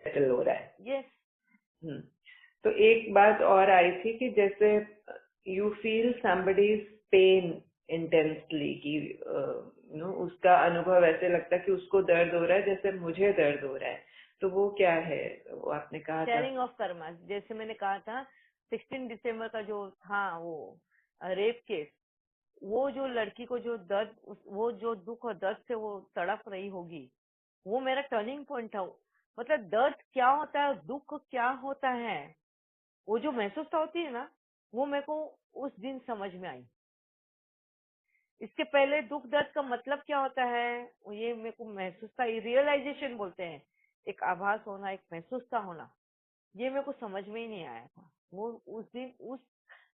Settle हो रहा है। यस। हम्म। तो एक बात और आई थी कि जैसे you feel somebody's pain intensely, कि उसका अनुभव ऐसे लगता है कि उसको दर्द हो रहा है जैसे मुझे दर्द हो रहा है, तो वो क्या है? वो आपने कहा था। शेयरिंग ऑफ कर्मा, जैसे मैंने कहा था 16 दिसंबर का जो था वो रेप केस, वो जो लड़की को जो दर्द, वो जो दुख और दर्द से वो तड़प रही होगी, वो मेरा टर्निंग पॉइंट था। मतलब दर्द क्या होता है, दुख क्या होता है, वो जो महसूस होती है ना, वो मेरे को उस दिन समझ में आई। इसके पहले दुख दर्द का मतलब क्या होता है, ये मेरे को महसूस था, रियलाइजेशन बोलते हैं, एक आभास होना, एक महसूस का होना, ये मेरे को समझ में ही नहीं आया था। वो उस दिन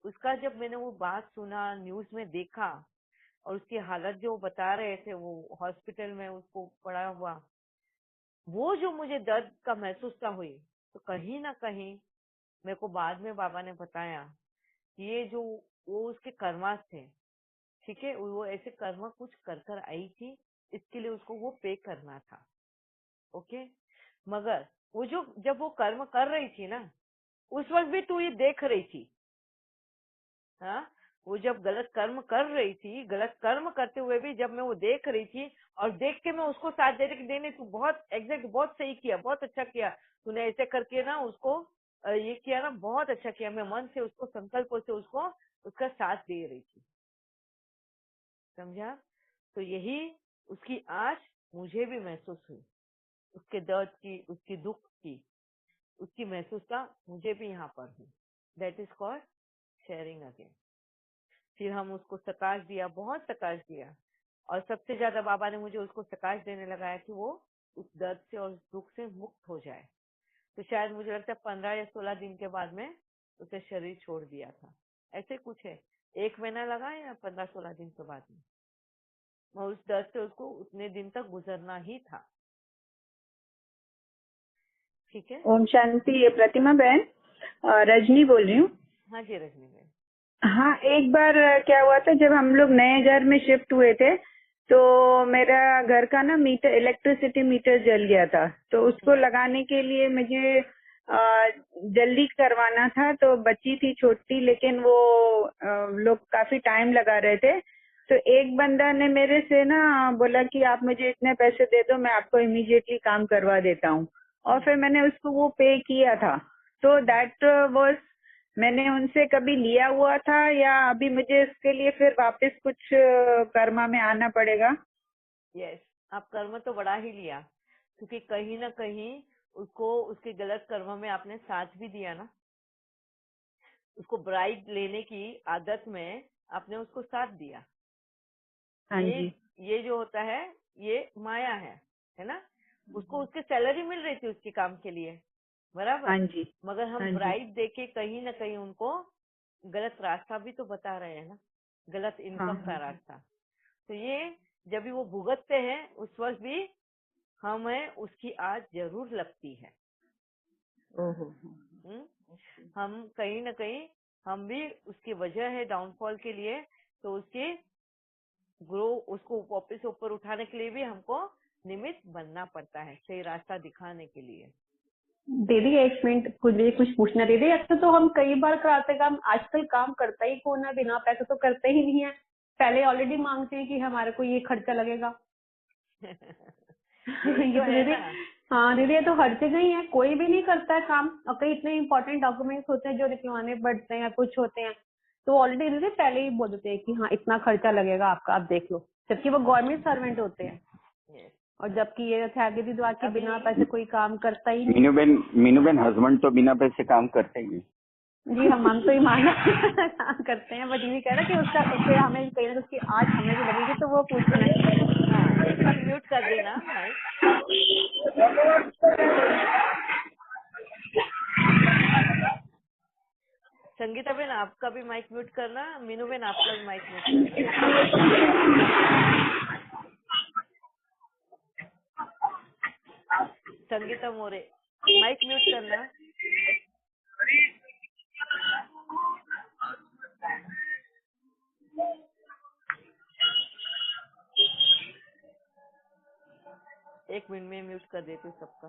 उसका जब मैंने वो बात सुना, न्यूज में देखा, और उसकी हालत जो बता रहे थे, वो हॉस्पिटल में उसको पड़ा हुआ, वो जो मुझे दर्द का महसूस का हुई, तो कहीं ना कहीं मेरे को बाद में बाबा ने बताया कि ये जो वो उसके कर्मा थे, ठीक है, वो ऐसे कर्म कुछ कर कर आई थी, इसके लिए उसको वो पे करना था। ओके, मगर वो जो जब वो कर्म कर रही थी ना, उस वक्त भी तू ये देख रही थी। हाँ, वो जब गलत कर्म कर रही थी, गलत कर्म करते हुए भी जब मैं वो देख रही थी, और देख के मैं उसको साथ देने, तू बहुत एग्जैक्ट, बहुत सही किया, बहुत अच्छा किया, तूने ऐसे करके ना उसको ये किया ना, बहुत अच्छा किया। मैं मन से उसको, संकल्प से उसको उसका साथ दे रही थी, समझा? तो यही उसकी आज मुझे भी महसूस हुई, उसके दर्द की, उसकी दुख की, उसकी महसूसता मुझे भी यहाँ पर हुई। That is called sharing again. फिर हम उसको प्रकाश दिया, बहुत प्रकाश दिया, और सबसे ज्यादा बाबा ने मुझे उसको प्रकाश देने लगाया कि वो उस दर्द से और उस दुख से मुक्त हो जाए। तो शायद मुझे लगता है 15 या 16 दिन के बाद में उसे शरीर छोड़ दिया था, ऐसे कुछ है, 1 महीना लगा या 15-16 दिन के बाद में। मैं उस दर्द से उसको उतने दिन तक गुजरना ही था। ठीक है। ओम शांति। प्रतिमा बहन, रजनी बोल रही हूँ। हाँ जी रजनी मैम। हाँ, एक बार क्या हुआ था, जब हम लोग नए घर में शिफ्ट हुए थे तो मेरा घर का ना मीटर, इलेक्ट्रिसिटी मीटर जल गया था। तो उसको लगाने के लिए मुझे जल्दी करवाना था। तो बच्ची थी छोटी, लेकिन वो लोग काफी टाइम लगा रहे थे। तो एक बंदा ने मेरे से ना बोला कि आप मुझे इतने पैसे दे दो, मैं आपको इमीडिएटली काम करवा देता हूँ। और फिर मैंने उसको वो पे किया था। तो दैट वाज, मैंने उनसे कभी लिया हुआ था, या अभी मुझे इसके लिए फिर वापस कुछ कर्मा में आना पड़ेगा? यस, आप कर्म तो बढ़ा ही लिया, क्योंकि कहीं ना कहीं उसको उसके गलत कर्म में आपने साथ भी दिया ना, उसको ब्राइड लेने की आदत में आपने उसको साथ दिया। हाँ ये जी। ये जो होता है, ये माया है ना। उसको उसकी सैलरी मिल रही थी उसके काम के लिए, हाँ बराबर, जी। मगर हम हाँ जी। ब्राइड देके कहीं ना कहीं उनको गलत रास्ता भी तो बता रहे हैं ना, गलत हाँ इनकम का हाँ। रास्ता। तो ये जब भी वो भुगतते हैं, उस वक्त भी हमें उसकी आज जरूर लगती है। ओहो। हम्म? हम कहीं ना कहीं, हम भी उसकी वजह है डाउनफॉल के लिए, तो उसकी ग्रो, उसको वापस ऊपर उठाने के लिए भी हमको निमित्त बनना पड़ता है, सही रास्ता दिखाने के लिए। दीदी एक मिनट, कुछ पूछना दीदी। अच्छा, तो हम कई बार कराते काम, आजकल काम करता ही कौन है, बिना पैसे तो करते ही नहीं है। पहले ऑलरेडी मांगते हैं कि हमारे को ये खर्चा लगेगा। यही ये तो तो है दीदी, ना। हाँ दीदी, ये तो हर जगह ही है, कोई भी नहीं करता है काम। और कई इतने इंपॉर्टेंट डॉक्यूमेंट्स होते हैं जो निकलवाने पड़ते हैं, कुछ होते हैं, तो ऑलरेडी दीदी पहले ही बोल देते हैं कि हाँ इतना खर्चा लगेगा आपका, आप देख लो, जबकि वो गवर्नमेंट सर्वेंट होते हैं। Yes. और जबकि ये थे दीदी द्वार के अभी बिना पैसे कोई काम करता ही नहीं। मीनूबेन हस्बैंड तो बिना पैसे काम करते ही नहीं। जी, हम तो ईमानदार काम करते हैं, बट ये कह रहा कि उसका, उससे हमें कहीं ना उसकी आज हमें भी लगेगी, तो वो पूछना है। हाँ, एक बार म्यूट कर देना माइक। संगीता बेन आपका भी माइक म्यूट करना, मीनू बेन आपका भी माइक म्यूट करना। संगीता मोरे माइक म्यूट करना। एक मिनट में म्यूट कर देती हूँ सबका।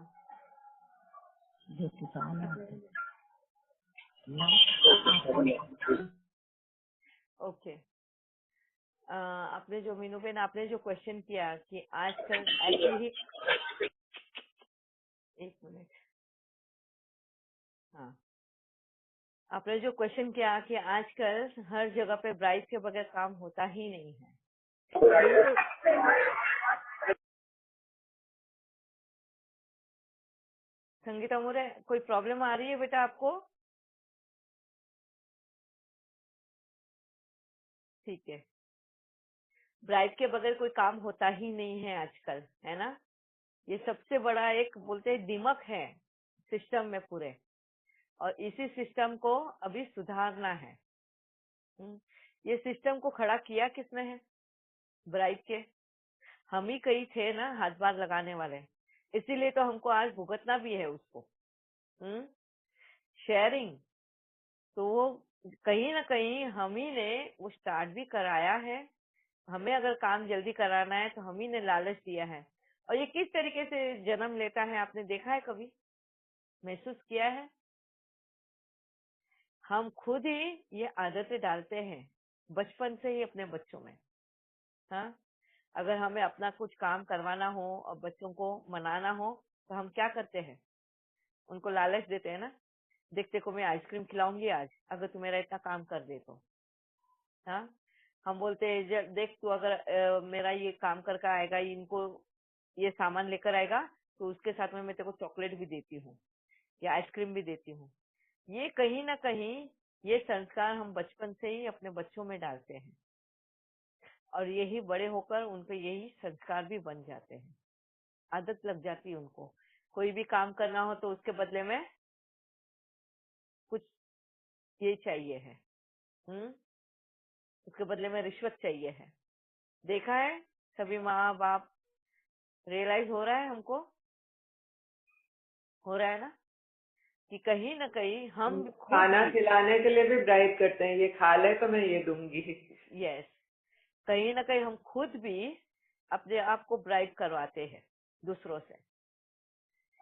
ओके। आपने जो मीनू बेन आपने जो क्वेश्चन किया कि आजकल ऐसे ही, एक मिनट, हाँ, आपने जो क्वेश्चन किया कि आजकल हर जगह पे ब्राइड के बगैर काम होता ही नहीं है। संगीता मोरे, कोई प्रॉब्लम आ रही है बेटा आपको? ठीक है। ब्राइड के बगैर कोई काम होता ही नहीं है आजकल, है ना? ये सबसे बड़ा एक बोलते हैं दिमक है सिस्टम में पूरे, और इसी सिस्टम को अभी सुधारना है। ये सिस्टम को खड़ा किया किसने है? ब्राइड के हम ही कई थे ना हाथ बार लगाने वाले, इसीलिए तो हमको आज भुगतना भी है उसको। शेयरिंग तो वो कहीं ना कहीं हम ही ने वो स्टार्ट भी कराया है। हमें अगर काम जल्दी कराना है तो हम ही ने लालच दिया है। और ये किस तरीके से जन्म लेता है, आपने देखा है, कभी महसूस किया है? हम खुद ही ये आदतें डालते हैं बचपन से ही अपने बच्चों में। हाँ, अगर हमें अपना कुछ काम करवाना हो और बच्चों को मनाना हो तो हम क्या करते हैं? उनको लालच देते हैं ना, देखते को मैं आइसक्रीम खिलाऊंगी आज अगर तू मेरा इतना काम कर दे तो। हाँ, हम बोलते हैं देख तू अगर मेरा ये काम करके आएगा, इनको ये सामान लेकर आएगा तो उसके साथ में मैं तेरे को चॉकलेट भी देती हूँ या आइसक्रीम भी देती हूँ। ये कहीं ना कहीं ये संस्कार हम बचपन से ही अपने बच्चों में डालते हैं, और यही बड़े होकर उनको यही संस्कार भी बन जाते हैं। आदत लग जाती है उनको। कोई भी काम करना हो तो उसके बदले में कुछ ये चाहिए है, उसके बदले में रिश्वत चाहिए है। देखा है सभी माँ बाप, रियलाइज हो रहा है हमको, हो रहा है ना कि कहीं ना कहीं हम खाना खिलाने के लिए भी ब्राइब करते हैं, ये खा ले तो मैं ये दूंगी। यस, कहीं ना कहीं हम खुद भी अपने आप को ब्राइब करवाते हैं दूसरों से।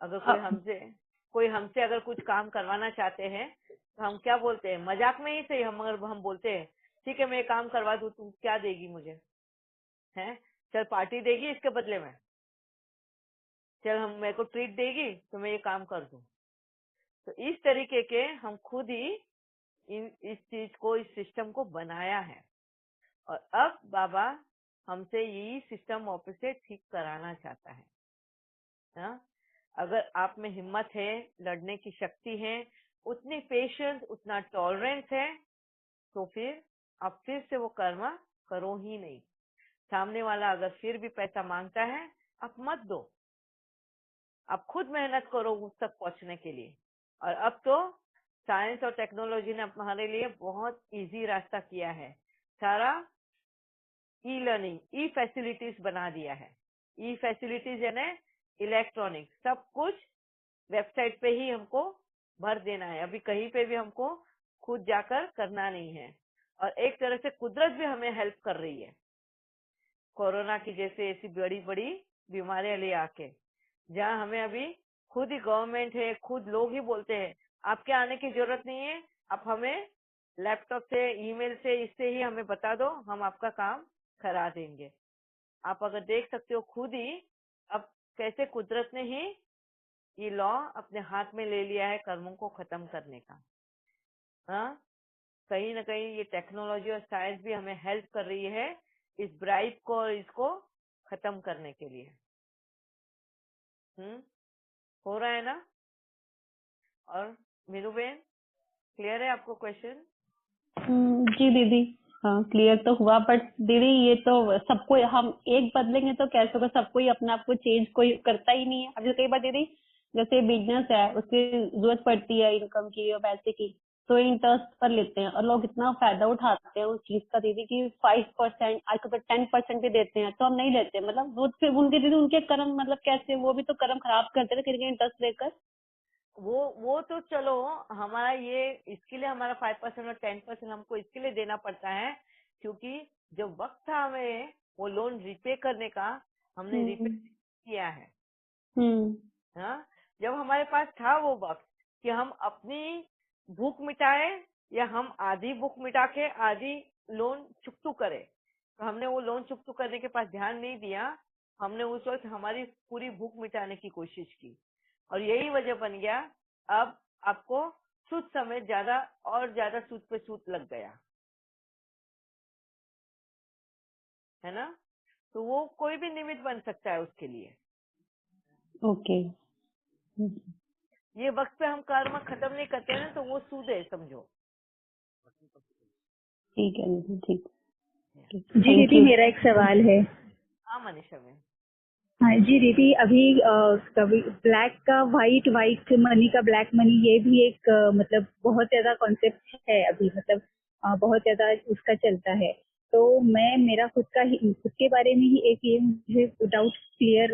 अगर कोई हमसे अगर कुछ काम करवाना चाहते हैं तो हम क्या बोलते हैं, मजाक में ही सही, हम बोलते हैं ठीक है मैं ये काम करवा दूं, तू क्या देगी मुझे, हैं? चल पार्टी देगी इसके बदले में, चल हम मेरे को ट्रीट देगी तो मैं ये काम कर दूं। तो इस तरीके के हम खुद ही इस चीज को, इस सिस्टम को बनाया है, और अब बाबा हमसे यही सिस्टम वापस से ठीक कराना चाहता है। हाँ? अगर आप में हिम्मत है, लड़ने की शक्ति है, उतनी पेशेंस, उतना टॉलरेंस है, तो फिर आप फिर से वो कर्म करो ही नहीं। सामने वाला अगर फिर भी पैसा मांगता है, आप मत दो, आप खुद मेहनत करो उस तक पहुंचने के लिए। और अब तो साइंस और टेक्नोलॉजी ने हमारे लिए बहुत इजी रास्ता किया है। सारा ई लर्निंग, ई फैसिलिटीज बना दिया है। ई फैसिलिटीज यानी इलेक्ट्रॉनिक, सब कुछ वेबसाइट पे ही हमको भर देना है। अभी कहीं पे भी हमको खुद जाकर करना नहीं है। और एक तरह से कुदरत भी हमें हेल्प कर रही है। कोरोना की जैसे ऐसी बड़ी बड़ी बीमारियां ले आके, जहाँ हमें अभी खुद ही गवर्नमेंट है, खुद लोग ही बोलते हैं आपके आने की जरूरत नहीं है, आप हमें लैपटॉप से, ईमेल से, इससे ही हमें बता दो, हम आपका काम करा देंगे। आप अगर देख सकते हो खुद ही अब कैसे कुदरत ने ही ये लॉ अपने हाथ में ले लिया है कर्मों को खत्म करने का। हाँ, कहीं ना कहीं ये टेक्नोलॉजी और साइंस भी हमें हेल्प कर रही है इस ब्राइब को और इसको खत्म करने के लिए। हो रहा है ना? और मीनू बेन, क्लियर है आपको क्वेश्चन? जी दीदी, हाँ क्लियर तो हुआ, बट दीदी ये तो सबको हम एक बदलेंगे तो कैसे होगा? सबको ही अपने आप को चेंज कोई करता ही नहीं है। अभी कई बार दीदी जैसे बिजनेस है, उसकी जरूरत पड़ती है इनकम की और पैसे की, तो इंटरेस्ट पर लेते हैं, और लोग इतना फायदा उठाते हैं उस चीज का दीदी कि 5%, आजकल तो 10% भी देते हैं, तो हम नहीं लेते। मतलब वो फिर उनके दीदी उनके कर्म, मतलब कैसे वो भी तो कर्म खराब करते हैं कहीं इंटरेस्ट लेकर। वो तो चलो, हमारा ये इसके लिए हमारा 5% और 10% हमको इसके लिए देना पड़ता है क्योंकि जब वक्त था हमें वो लोन रिपे करने का, हमने रिपे किया है। हाँ, जब हमारे पास था वो वक्त कि हम अपनी भूख मिटाए या हम आधी भूख मिटा के आधी लोन चुकतू करें, तो हमने वो लोन चुकतू करने के पास ध्यान नहीं दिया। हमने उस वक्त हमारी पूरी भूख मिटाने की कोशिश की और यही वजह बन गया अब आपको सूद समेत ज्यादा और ज्यादा सूद पे सूद लग गया है ना। तो वो कोई भी निमित्त बन सकता है उसके लिए। ओके, ये वक्त पे हम कर्म खत्म नहीं करते ना तो वो सूद है समझो। ठीक है दीदी, ठीक। जी थैंक दीदी, यू। मेरा एक सवाल है। हाँ मनीषा में हाँ जी दीदी, अभी कभी ब्लैक का वाइट, वाइट मनी का ब्लैक मनी, ये भी एक मतलब बहुत ज्यादा कॉन्सेप्ट है अभी, मतलब बहुत ज्यादा उसका चलता है। तो मेरा खुद के बारे में ही एक ये मुझे डाउट क्लियर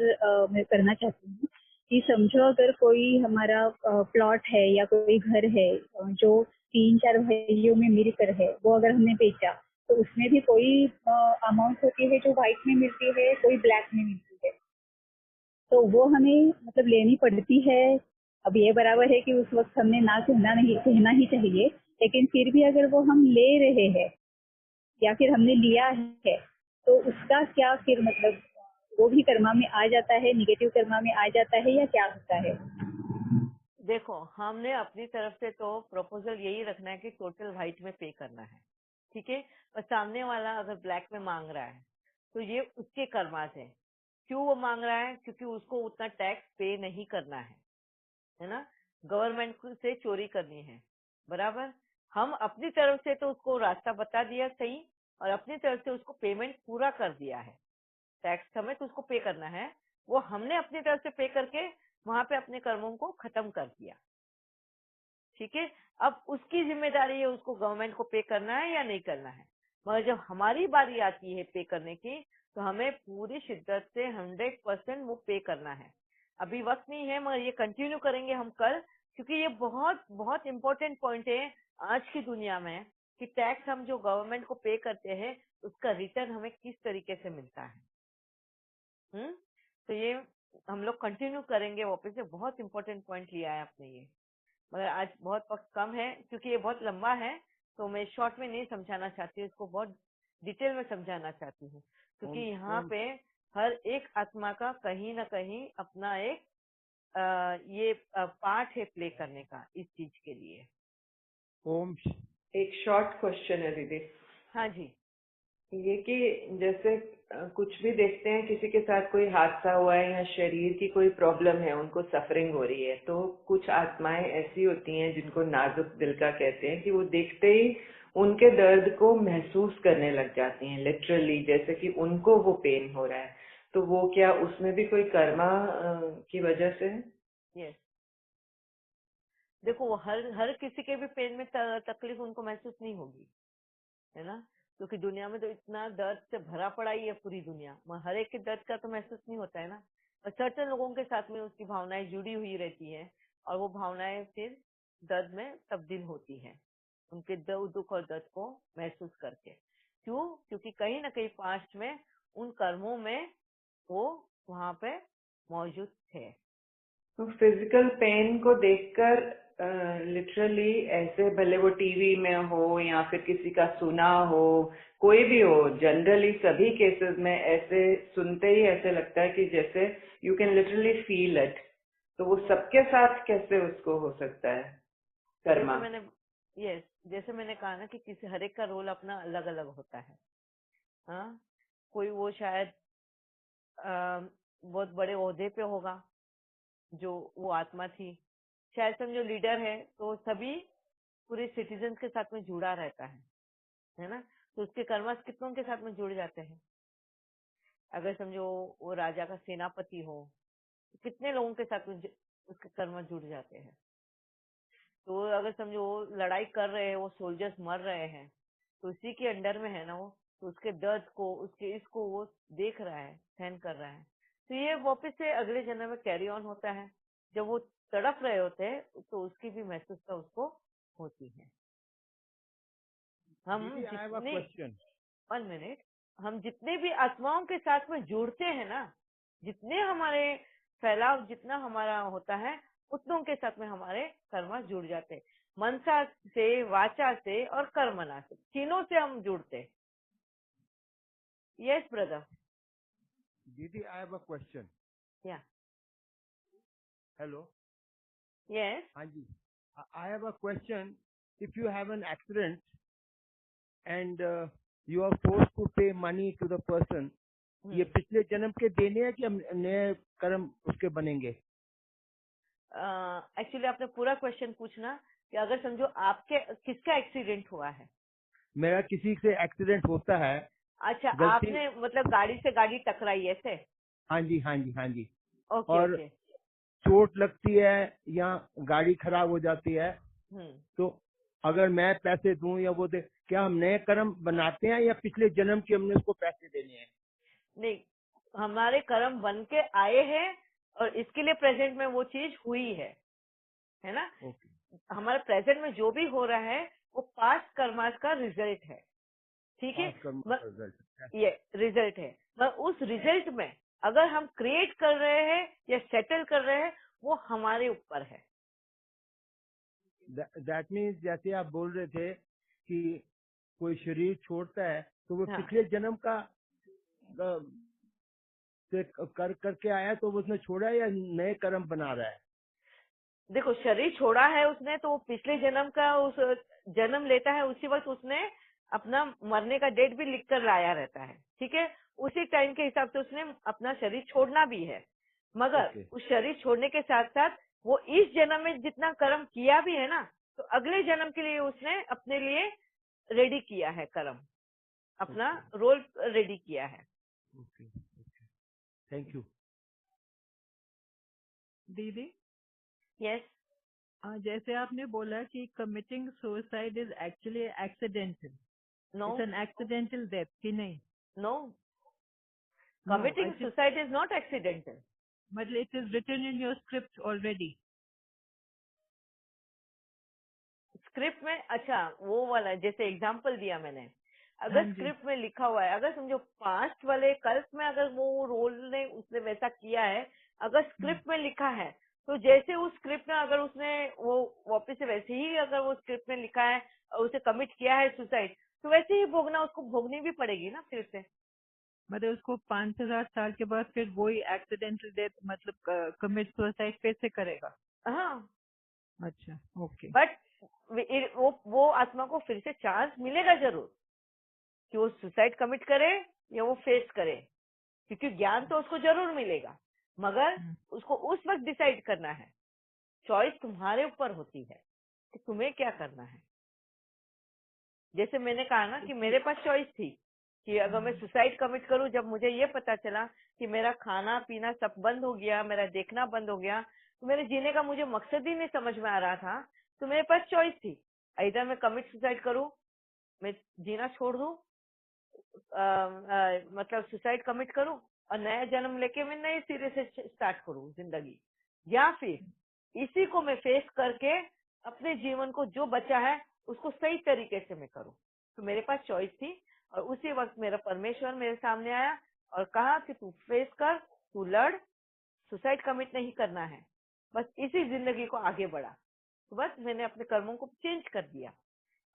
मैं करना चाहती हूँ कि समझो अगर कोई हमारा प्लॉट है या कोई घर है जो 3-4 भाइयों में मिलकर है, वो अगर हमने बेचा तो उसमें भी कोई अमाउंट होती है जो व्हाइट में मिलती है, कोई ब्लैक में मिलती है, तो वो हमें मतलब लेनी पड़ती है। अब ये बराबर है कि उस वक्त हमने ना कहना ही चाहिए, लेकिन फिर भी अगर वो हम ले रहे हैं या फिर हमने लिया है तो उसका क्या फिर मतलब वो भी कर्मा में आ जाता है, निगेटिव कर्मा में आ जाता है, या क्या होता है? देखो, हमने अपनी तरफ से तो प्रपोजल यही रखना है कि टोटल व्हाइट में पे करना है, ठीक है। और सामने वाला अगर ब्लैक में मांग रहा है तो ये उसके कर्मा से। क्यों वो मांग रहा है? क्योंकि उसको उतना टैक्स पे नहीं करना है ना। गवर्नमेंट से चोरी करनी है, बराबर। हम अपनी तरफ से तो उसको रास्ता बता दिया सही, और अपनी तरफ से उसको पेमेंट पूरा कर दिया है। टैक्स समेत उसको पे करना है, वो हमने अपनी तरफ से पे करके वहां पे अपने कर्मों को खत्म कर दिया, ठीक है। अब उसकी जिम्मेदारी है उसको गवर्नमेंट को पे करना है या नहीं करना है। मगर जब हमारी बारी आती है पे करने की, तो हमें पूरी शिद्दत से 100% वो पे करना है। अभी वक्त नहीं है, मगर ये कंटिन्यू करेंगे हम कल, क्योंकि ये बहुत बहुत इम्पोर्टेंट पॉइंट है आज की दुनिया में कि टैक्स हम जो गवर्नमेंट को पे करते हैं उसका रिटर्न हमें किस तरीके से मिलता है। तो ये हम लोग कंटिन्यू करेंगे वापस से। बहुत इंपॉर्टेंट पॉइंट लिया है आपने ये, मगर आज बहुत वक्त कम है क्योंकि ये बहुत लंबा है, तो मैं शॉर्ट में नहीं समझाना चाहती हूँ, इसको बहुत डिटेल में समझाना चाहती हूँ, क्योंकि यहाँ पे हर एक आत्मा का कहीं ना कहीं अपना एक ये पार्ट है प्ले करने का इस चीज के लिए। ओम। एक शॉर्ट क्वेश्चन है दीदी, हाँ जी। ये कि जैसे कुछ भी देखते हैं किसी के साथ कोई हादसा हुआ है या शरीर की कोई प्रॉब्लम है, उनको सफरिंग हो रही है, तो कुछ आत्माएं ऐसी होती हैं जिनको नाजुक दिल का कहते हैं कि वो देखते ही उनके दर्द को महसूस करने लग जाती हैं, लिटरली, जैसे कि उनको वो पेन हो रहा है। तो वो क्या उसमें भी कोई कर्मा की वजह से है? यस, देखो हर किसी के भी पेन में तकलीफ उनको महसूस नहीं होगी, है ना, क्योंकि दुनिया में तो इतना दर्द से भरा पड़ा ही है पूरी दुनिया, मगर हर एक के दर्द का तो महसूस नहीं होता है ना। और सर्टेन लोगों के साथ में उसकी भावनाएं जुड़ी हुई रहती है, और वो भावनाएं फिर दर्द में तब्दील होती है, उनके दुख और दर्द को महसूस करके। क्यों? क्योंकि कहीं ना कहीं पास्ट में उन कर्मों में वो वहां पे मौजूद थे। तो फिजिकल पेन को देखकर लिटरली ऐसे, भले वो टीवी में हो या फिर किसी का सुना हो, कोई भी हो, जनरली सभी केसेस में ऐसे सुनते ही ऐसे लगता है कि जैसे you can literally feel it. तो वो सबके साथ कैसे उसको हो सकता है कर्मा? जैसे मैंने कहा ना कि किसी हर एक का रोल अपना अलग अलग होता है। हाँ, कोई वो शायद बहुत बड़े ओहदे पे होगा, जो वो आत्मा थी, शायद समझो लीडर है, तो सभी पूरे सिटीजन के साथ में जुड़ा रहता है ना। तो उसके कर्मस कितनों के साथ में जुड़ जाते हैं। अगर समझो वो राजा का सेनापति हो, तो कितने लोगों के साथ में उसके कर्म जुड़ जाते हैं। तो अगर समझो वो लड़ाई कर रहे हैं, वो सोल्जर्स मर रहे हैं, तो उसी के अंडर में है ना वो, तो उसके दर्द को, उसके इसको वो देख रहा है, सहन कर रहा है। तो ये वापस से अगले जन्म में कैरी ऑन होता है। जब वो तड़प रहे होते हैं तो उसकी भी महसूसता उसको होती है। हम जितने 1 मिनट, हम जितने भी आत्माओं के साथ में जुड़ते हैं ना, जितने हमारे फैलाव जितना हमारा होता है, उतनों के साथ में हमारे कर्म जुड़ जाते हैं। मनसा से, वाचा से और कर्मणा से, तीनों से हम जुड़ते हैं। Yes brother. Didi, I have a question. या Hello. यस। हाँ जी. I have a question. If you have an accident and you are forced to pay money to the person, ये पिछले जन्म के देने हैं कि हम नए कर्म उसके बनेंगे? एक्चुअली आपने पूरा क्वेश्चन पूछना कि अगर समझो आपके किसका एक्सीडेंट हुआ है। मेरा किसी से एक्सीडेंट होता है। अच्छा, गलती- आपने मतलब गाड़ी से गाड़ी टकराई ऐसे? हाँ जी, हाँ जी, हाँ जी। ओके और ओके। चोट लगती है या गाड़ी खराब हो जाती है, तो अगर मैं पैसे दूं या वो दे, क्या हम नए कर्म बनाते हैं या पिछले जन्म के हमने उसको पैसे देने हैं? नहीं, हमारे कर्म बन के आए हैं और इसके लिए प्रेजेंट में वो चीज हुई है ना? ओके। हमारे प्रेजेंट में जो भी हो रहा है वो पास्ट कर्मास का रिजल्ट है, ठीक है? पास्ट कर्म का रिजल्ट। ये रिजल्ट है, पर उस रिजल्ट में अगर हम क्रिएट कर रहे हैं या सेटल कर रहे हैं वो हमारे ऊपर है। दैट मीन्स जैसे आप बोल रहे थे कि कोई शरीर छोड़ता है तो वो हाँ। पिछले जन्म का से करके आया, तो वो उसने छोड़ा या नए कर्म बना रहा है? देखो, शरीर छोड़ा है उसने तो वो पिछले जन्म का उस जन्म लेता है, उसी वक्त उसने अपना मरने का डेट भी लिख कर लाया रहता है, ठीक है? उसी टाइम के हिसाब से उसने अपना शरीर छोड़ना भी है, मगर Okay. उस शरीर छोड़ने के साथ साथ वो इस जन्म में जितना कर्म किया भी है ना, तो अगले जन्म के लिए उसने अपने लिए रेडी किया है, कर्म अपना रोल रेडी किया है। Okay, thank you. दीदी, यस। जैसे आपने बोला कि committing suicide is actually accidental, no it's an accidental death कि नहीं? No, committing suicide is not accidental. मतलब it is written in your script already. Script में, अच्छा वो वाला जैसे एग्जांपल दिया मैंने, अगर स्क्रिप्ट में लिखा हुआ है, अगर समझो पास्ट वाले कल्प में अगर वो रोल ने उसने वैसा किया है, अगर स्क्रिप्ट में लिखा है तो जैसे उस स्क्रिप्ट में अगर उसने वो वापस से वैसे ही अगर वो स्क्रिप्ट में लिखा है और उसे कमिट किया है सुसाइड, तो वैसे ही भोगना, उसको भोगनी भी पड़ेगी ना फिर से। मतलब उसको 5000 साल के बाद फिर वही एक्सीडेंटल डेथ मतलब कमिट सुसाइड फिर से करेगा? हाँ। अच्छा, ओके। बट वो आत्मा को फिर से चांस मिलेगा जरूर कि वो सुसाइड कमिट करे या वो फेस करे, क्योंकि ज्ञान तो उसको जरूर मिलेगा, मगर उसको उस वक्त डिसाइड करना है। चॉइस तुम्हारे ऊपर होती है कि तुम्हें क्या करना है। जैसे मैंने कहा ना कि मेरे पास चॉइस थी कि अगर मैं सुसाइड कमिट करूं, जब मुझे ये पता चला कि मेरा खाना पीना सब बंद हो गया, मेरा देखना बंद हो गया, तो मेरे जीने का मुझे मकसद ही नहीं समझ में आ रहा था, तो मेरे पास चॉइस थी, इधर मैं कमिट सुसाइड करूं, मैं जीना छोड़ दूं, मतलब सुसाइड कमिट करूं और नया जन्म लेके मैं नए सिरे से स्टार्ट करूं जिंदगी, या फिर इसी को मैं फेस करके अपने जीवन को जो बचा है उसको सही तरीके से मैं करूं। तो मेरे पास चॉइस थी और उसी वक्त मेरा परमेश्वर मेरे सामने आया और कहा कि तू फेस कर, तू लड़, सुसाइड कमिट नहीं करना है, बस इसी जिंदगी को आगे बढ़ा। तो बस मैंने अपने कर्मों को चेंज कर दिया,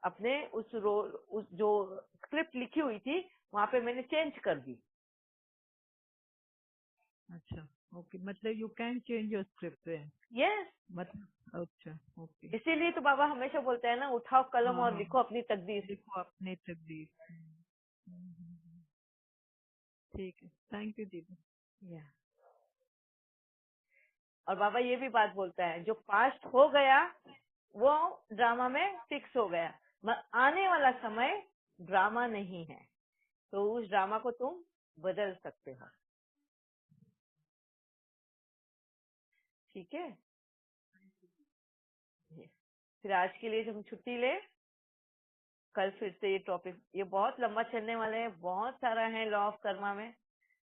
अपने उस रोल, उस जो स्क्रिप्ट लिखी हुई थी वहां पे मैंने चेंज कर दी। अच्छा, ओके, मतलब you can change your script. Yes, मतलब अच्छा, ओके। इसीलिए तो बाबा हमेशा बोलते हैं ना, उठाओ कलम और लिखो अपनी तकदीर। लिखो अपनी तकदीर। ठीक है, थैंक यू दीदी। और बाबा ये भी बात बोलता है, जो पास्ट हो गया वो ड्रामा में फिक्स हो गया, आने वाला समय ड्रामा नहीं है, तो उस ड्रामा को तुम बदल सकते हो। ठीक है, फिर आज के लिए हम छुट्टी ले, कल फिर से ये टॉपिक, ये बहुत लंबा चलने वाले हैं, बहुत सारा है लॉ ऑफ कर्मा में,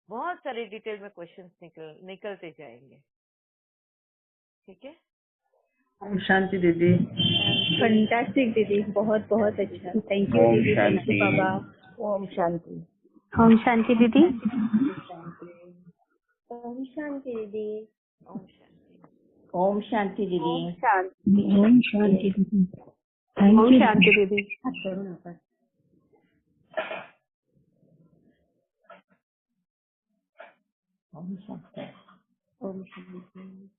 बहुत सारे डिटेल में क्वेश्चंस निकलते जाएंगे। ठीक है, ओम शांति दीदी। फंटास्टिक दीदी, बहुत बहुत अच्छा, थैंक यू दीदी, थैंक यू बाबा। ओम शांति। ओम शांति दीदी। ओम शांति दीदी। ओम शांति। ओम शांति दीदी। ओम शांति। ओम शांति दीदी। ओम शांति दीदी। Om Shanti. Om Shanti.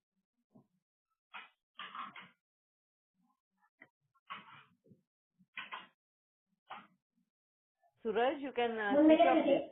Suraj, you can switch off this.